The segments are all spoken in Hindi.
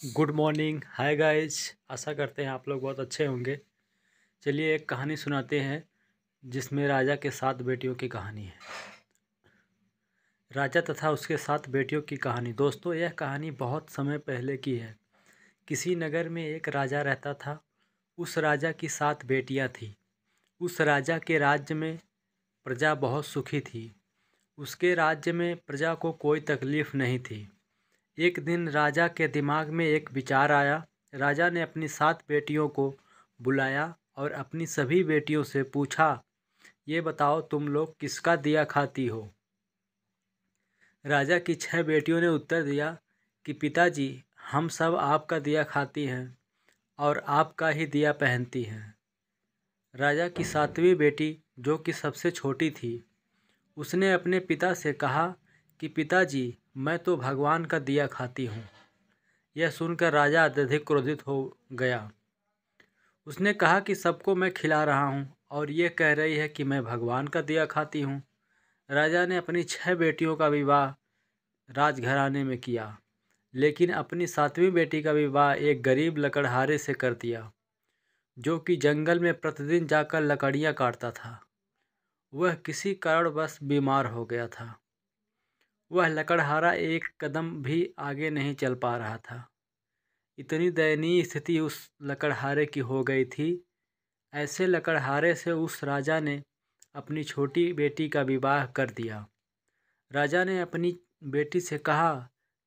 Good morning, hi guys. आशा करते हैं आप लोग बहुत अच्छे होंगे। चलिए एक कहानी सुनाते हैं जिसमें राजा के 7 बेटियों की कहानी है। राजा तथा उसके 7 बेटियों की कहानी। दोस्तों, यह कहानी बहुत समय पहले की है। किसी नगर में एक राजा रहता था। उस राजा की 7 बेटियां थीं। उस राजा के राज्य में प्रजा बहुत सुखी थी। उसके राज्य में प्रजा को कोई तकलीफ नहीं थी। एक दिन राजा के दिमाग में एक विचार आया। राजा ने अपनी 7 बेटियों को बुलाया और अपनी सभी बेटियों से पूछा, ये बताओ तुम लोग किसका दिया खाती हो। राजा की 6 बेटियों ने उत्तर दिया कि पिताजी, हम सब आपका दिया खाती हैं और आपका ही दिया पहनती हैं। राजा की 7वीं बेटी, जो कि सबसे छोटी थी, उसने अपने पिता से कहा कि पिताजी, मैं तो भगवान का दिया खाती हूँ। यह सुनकर राजा अत्यधिक क्रोधित हो गया। उसने कहा कि सबको मैं खिला रहा हूँ और ये कह रही है कि मैं भगवान का दिया खाती हूँ। राजा ने अपनी 6 बेटियों का विवाह राजघराने में किया, लेकिन अपनी 7वीं बेटी का विवाह एक गरीब लकड़हारे से कर दिया, जो कि जंगल में प्रतिदिन जाकर लकड़ियाँ काटता था। वह किसी कारणवश बीमार हो गया था। वह लकड़हारा एक कदम भी आगे नहीं चल पा रहा था। इतनी दयनीय स्थिति उस लकड़हारे की हो गई थी। ऐसे लकड़हारे से उस राजा ने अपनी छोटी बेटी का विवाह कर दिया। राजा ने अपनी बेटी से कहा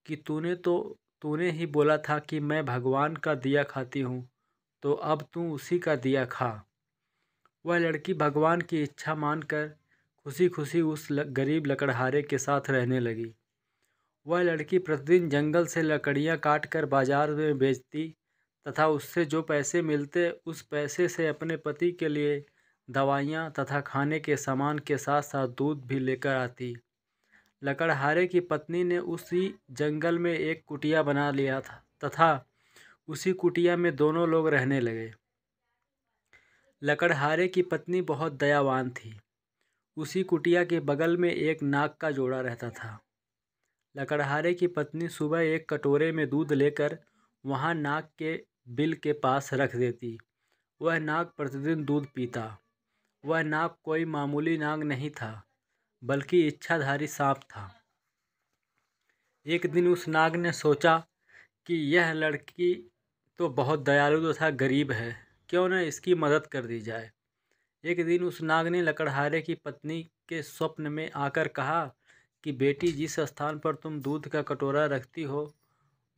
कि तूने ही बोला था कि मैं भगवान का दिया खाती हूँ, तो अब तू उसी का दिया खा। वह लड़की भगवान की इच्छा मानकर खुशी खुशी उस गरीब लकड़हारे के साथ रहने लगी। वह लड़की प्रतिदिन जंगल से लकड़ियाँ काटकर बाजार में बेचती तथा उससे जो पैसे मिलते उस पैसे से अपने पति के लिए दवाइयाँ तथा खाने के सामान के साथ साथ दूध भी लेकर आती। लकड़हारे की पत्नी ने उसी जंगल में एक कुटिया बना लिया था तथा उसी कुटिया में दोनों लोग रहने लगे। लकड़हारे की पत्नी बहुत दयावान थी। उसी कुटिया के बगल में एक नाग का जोड़ा रहता था। लकड़हारे की पत्नी सुबह एक कटोरे में दूध लेकर वहाँ नाग के बिल के पास रख देती। वह नाग प्रतिदिन दूध पीता। वह नाग कोई मामूली नाग नहीं था, बल्कि इच्छाधारी सांप था। एक दिन उस नाग ने सोचा कि यह लड़की तो बहुत दयालु तथा गरीब है, क्यों न इसकी मदद कर दी जाए। एक दिन उस नाग ने लकड़हारे की पत्नी के स्वप्न में आकर कहा कि बेटी, जिस स्थान पर तुम दूध का कटोरा रखती हो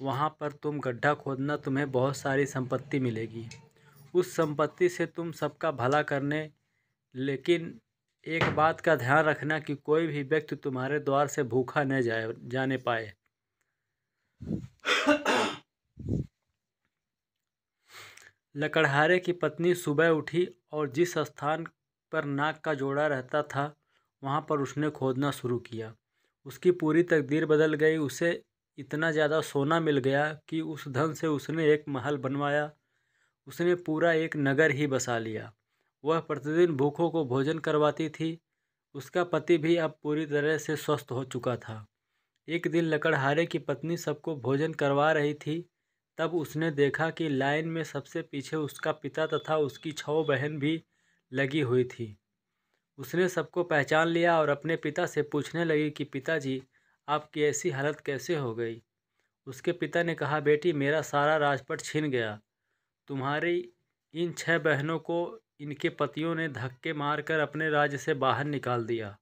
वहाँ पर तुम गड्ढा खोदना, तुम्हें बहुत सारी संपत्ति मिलेगी। उस संपत्ति से तुम सबका भला करने, लेकिन एक बात का ध्यान रखना कि कोई भी व्यक्ति तुम्हारे द्वार से भूखा न जाने पाए। लकड़हारे की पत्नी सुबह उठी और जिस स्थान पर नाग का जोड़ा रहता था वहाँ पर उसने खोदना शुरू किया। उसकी पूरी तकदीर बदल गई। उसे इतना ज़्यादा सोना मिल गया कि उस धन से उसने एक महल बनवाया। उसने पूरा एक नगर ही बसा लिया। वह प्रतिदिन भूखों को भोजन करवाती थी। उसका पति भी अब पूरी तरह से स्वस्थ हो चुका था। एक दिन लकड़हारे की पत्नी सबको भोजन करवा रही थी। तब उसने देखा कि लाइन में सबसे पीछे उसका पिता तथा उसकी 6 बहन भी लगी हुई थी। उसने सबको पहचान लिया और अपने पिता से पूछने लगी कि पिताजी, आपकी ऐसी हालत कैसे हो गई। उसके पिता ने कहा, बेटी, मेरा सारा राजपाट छिन गया। तुम्हारी इन 6 बहनों को इनके पतियों ने धक्के मारकर अपने राज्य से बाहर निकाल दिया।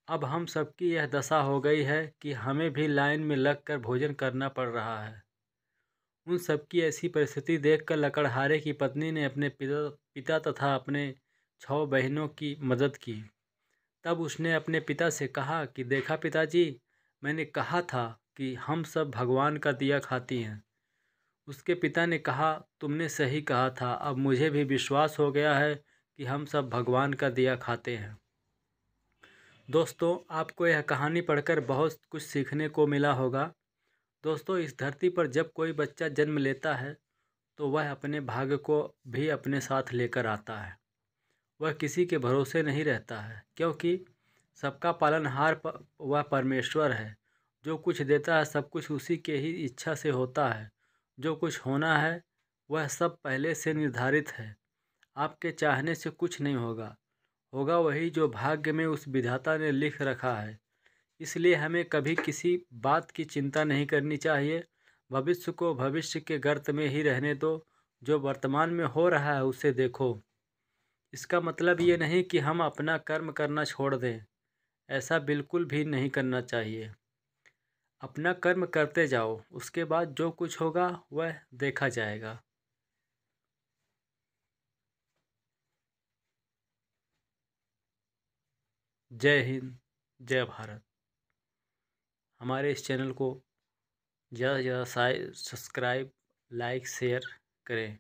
अब हम सबकी यह दशा हो गई है कि हमें भी लाइन में लगकर भोजन करना पड़ रहा है। उन सबकी ऐसी परिस्थिति देखकर लकड़हारे की पत्नी ने अपने पिता तथा अपने 6 बहनों की मदद की। तब उसने अपने पिता से कहा कि देखा पिताजी, मैंने कहा था कि हम सब भगवान का दिया खाती हैं। उसके पिता ने कहा, तुमने सही कहा था। अब मुझे भी विश्वास हो गया है कि हम सब भगवान का दिया खाते हैं। दोस्तों, आपको यह कहानी पढ़कर बहुत कुछ सीखने को मिला होगा। दोस्तों, इस धरती पर जब कोई बच्चा जन्म लेता है तो वह अपने भाग्य को भी अपने साथ लेकर आता है। वह किसी के भरोसे नहीं रहता है, क्योंकि सबका पालनहार वह परमेश्वर है। जो कुछ देता है सब कुछ उसी के ही इच्छा से होता है। जो कुछ होना है वह सब पहले से निर्धारित है। आपके चाहने से कुछ नहीं होगा, होगा वही जो भाग्य में उस विधाता ने लिख रखा है। इसलिए हमें कभी किसी बात की चिंता नहीं करनी चाहिए। भविष्य को भविष्य के गर्त में ही रहने दो। जो वर्तमान में हो रहा है उसे देखो। इसका मतलब ये नहीं कि हम अपना कर्म करना छोड़ दें, ऐसा बिल्कुल भी नहीं करना चाहिए। अपना कर्म करते जाओ, उसके बाद जो कुछ होगा वह देखा जाएगा। जय हिंद, जय भारत। हमारे इस चैनल को ज़्यादा से ज़्यादा सब्सक्राइब, लाइक, शेयर करें।